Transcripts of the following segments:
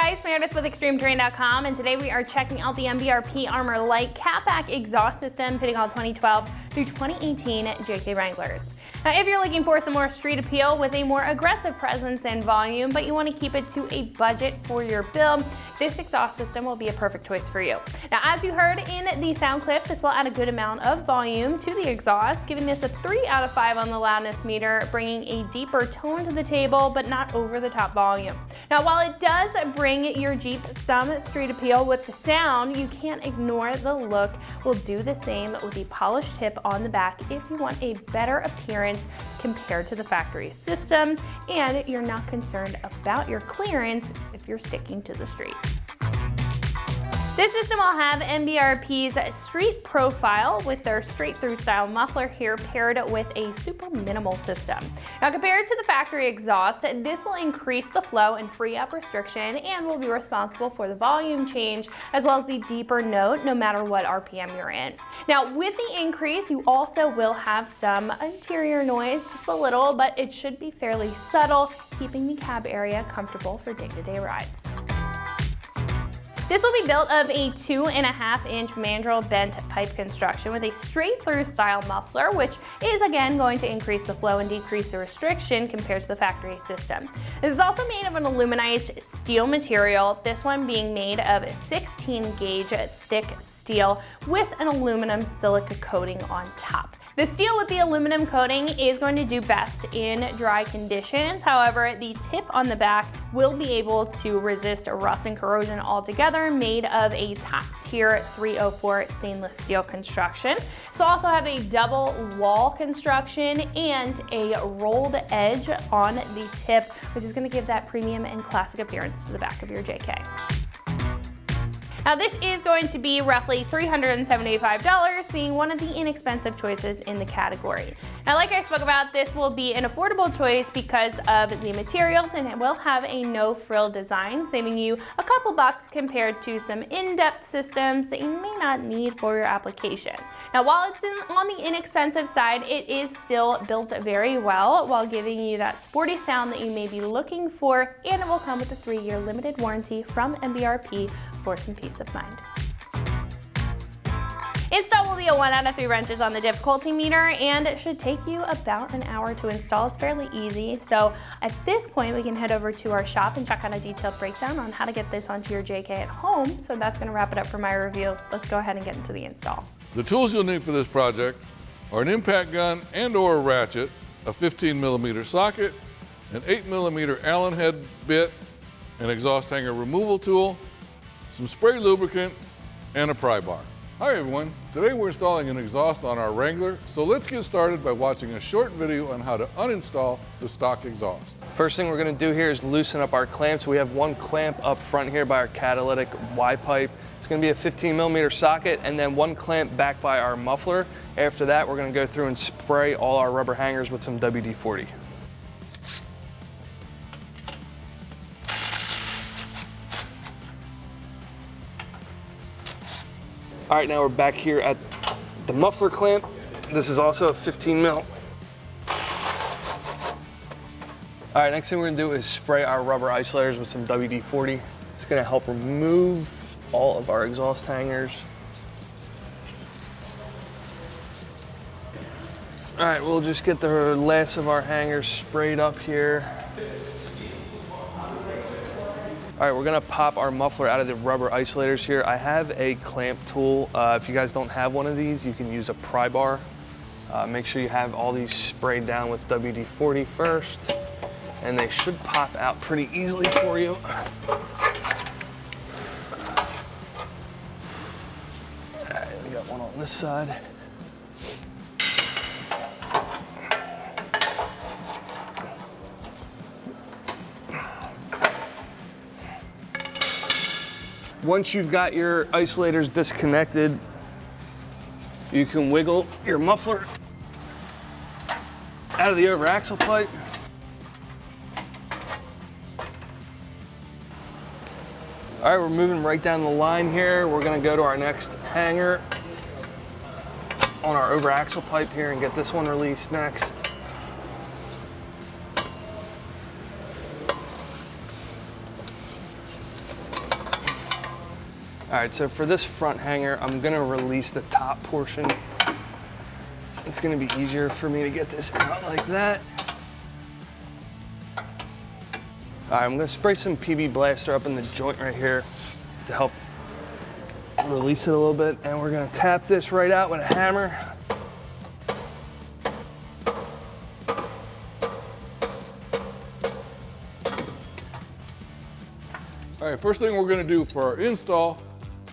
guys, Meredith with ExtremeTerrain.com, and today we are checking out the MBRP Armor Light Catback exhaust system fitting all 2012 through 2018 JK Wranglers. Now, if you're looking for some more street appeal with a more aggressive presence and volume, but you want to keep it to a budget for your build, this exhaust system will be a perfect choice for you. Now, as you heard in the sound clip, this will add a good amount of volume to the exhaust, giving this a 3 out of 5 on the loudness meter, bringing a deeper tone to the table, but not over the top volume. Now, while it does bring your Jeep some street appeal with the sound, you can't ignore the look. We'll do the same with the polished tip on the back if you want a better appearance compared to the factory system, and you're not concerned about your clearance if you're sticking to the street. This system will have MBRP's street profile with their straight-through style muffler here paired with a super minimal system. Now, compared to the factory exhaust, this will increase the flow and free up restriction and will be responsible for the volume change as well as the deeper note no matter what RPM you're in. Now, with the increase, you also will have some interior noise, just a little, but it should be fairly subtle, keeping the cab area comfortable for day-to-day rides. This will be built of a 2.5-inch mandrel bent pipe construction with a straight-through style muffler, which is again going to increase the flow and decrease the restriction compared to the factory system. This is also made of an aluminized steel material, this one being made of 16 gauge thick steel with an aluminum silica coating on top. The steel with the aluminum coating is going to do best in dry conditions. However, the tip on the back will be able to resist rust and corrosion altogether, made of a top tier 304 stainless steel construction. This will also have a double wall construction and a rolled edge on the tip, which is going to give that premium and classic appearance to the back of your JK. Now, this is going to be roughly $375, being one of the inexpensive choices in the category. Now, like I spoke about, this will be an affordable choice because of the materials, and it will have a no-frill design, saving you a couple bucks compared to some in-depth systems that you may not need for your application. Now, while it's on the inexpensive side, it is still built very well while giving you that sporty sound that you may be looking for, and it will come with a 3-year limited warranty from MBRP for some peace of mind. Install will be a 1 out of 3 wrenches on the difficulty meter, and it should take you about an hour to install. It's fairly easy, so at this point we can head over to our shop and check out a detailed breakdown on how to get this onto your JK at home. So that's going to wrap it up for my review. Let's go ahead and get into the install. The tools you'll need for this project are an impact gun and or a ratchet, a 15mm socket, an 8mm Allen head bit, an exhaust hanger removal tool, some spray lubricant, and a pry bar. Hi everyone, today we're installing an exhaust on our Wrangler, so let's get started by watching a short video on how to uninstall the stock exhaust. First thing we're going to do here is loosen up our clamps. We have one clamp up front here by our catalytic Y-pipe. It's going to be a 15mm socket, and then one clamp back by our muffler. After that, we're going to go through and spray all our rubber hangers with some WD-40. All right, now we're back here at the muffler clamp. This is also a 15mm. All right, next thing we're gonna do is spray our rubber isolators with some WD-40. It's gonna help remove all of our exhaust hangers. All right, we'll just get the last of our hangers sprayed up here. All right, we're gonna pop our muffler out of the rubber isolators here. I have a clamp tool. If you guys don't have one of these, you can use a pry bar. Make sure you have all these sprayed down with WD-40 first, and they should pop out pretty easily for you. All right, we got one on this side. Once you've got your isolators disconnected, you can wiggle your muffler out of the over axle pipe. All right, we're moving right down the line here. We're gonna go to our next hanger on our over axle pipe here and get this one released next. All right, so for this front hanger, I'm gonna release the top portion. It's gonna be easier for me to get this out like that. All right, I'm gonna spray some PB Blaster up in the joint right here to help release it a little bit, and we're gonna tap this right out with a hammer. All right, first thing we're going to do for our install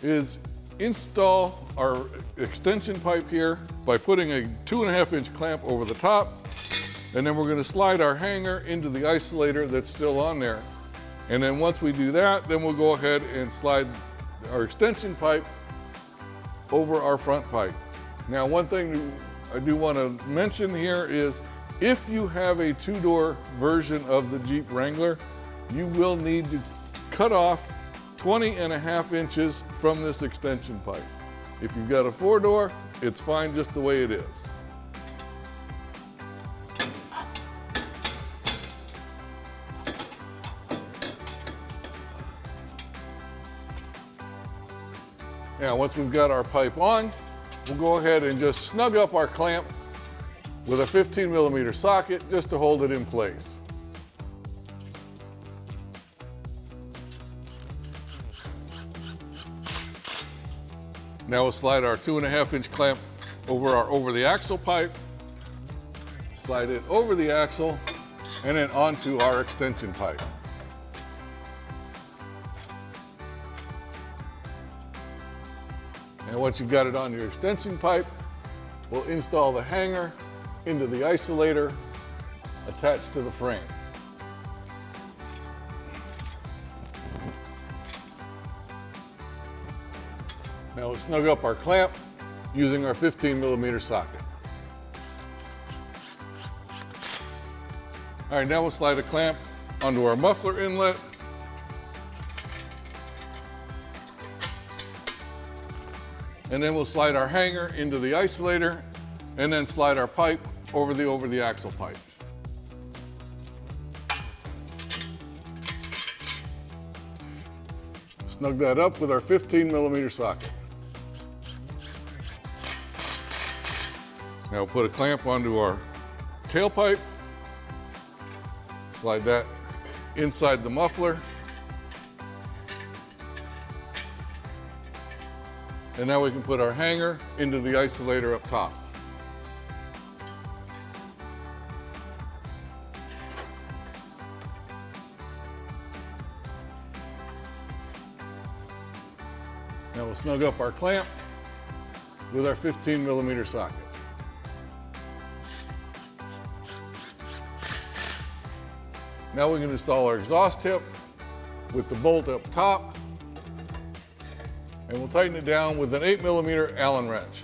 is install our extension pipe here by putting a 2.5-inch clamp over the top, and then we're going to slide our hanger into the isolator that's still on there. And then once we do that, then we'll go ahead and slide our extension pipe over our front pipe. Now, one thing I do want to mention here is if you have a 2-door version of the Jeep Wrangler, you will need to cut off 20.5 inches from this extension pipe. If you've got a 4-door, it's fine just the way it is. Now, once we've got our pipe on, we'll go ahead and just snug up our clamp with a 15mm socket just to hold it in place. Now we'll slide our 2.5-inch clamp over the axle pipe, slide it over the axle, and then onto our extension pipe. And once you've got it on your extension pipe, we'll install the hanger into the isolator attached to the frame. Now we'll snug up our clamp using our 15mm socket. All right, now we'll slide a clamp onto our muffler inlet. And then we'll slide our hanger into the isolator and then slide our pipe over the axle pipe. Snug that up with our 15mm socket. Now we'll put a clamp onto our tailpipe, slide that inside the muffler, and now we can put our hanger into the isolator up top. Now we'll snug up our clamp with our 15mm socket. Now we can install our exhaust tip with the bolt up top, and we'll tighten it down with an 8mm Allen wrench.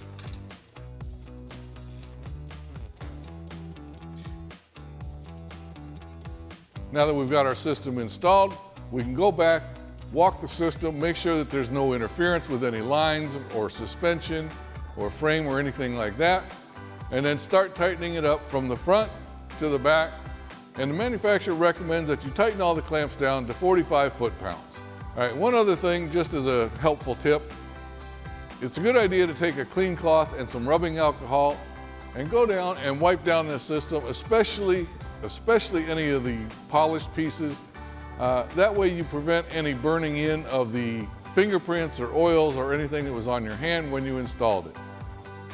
Now that we've got our system installed, we can go back, walk the system, make sure that there's no interference with any lines or suspension or frame or anything like that, and then start tightening it up from the front to the back. And the manufacturer recommends that you tighten all the clamps down to 45 foot-pounds. All right, one other thing, just as a helpful tip, it's a good idea to take a clean cloth and some rubbing alcohol and go down and wipe down this system, especially any of the polished pieces. That way you prevent any burning in of the fingerprints or oils or anything that was on your hand when you installed it.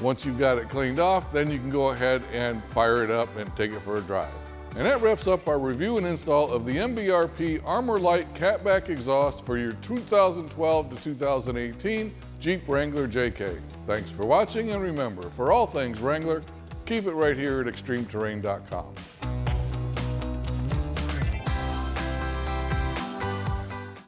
Once you've got it cleaned off, then you can go ahead and fire it up and take it for a drive. And that wraps up our review and install of the MBRP Armor-Lite Catback Exhaust for your 2012 to 2018 Jeep Wrangler JK. Thanks for watching, and remember, for all things Wrangler, keep it right here at extremeterrain.com.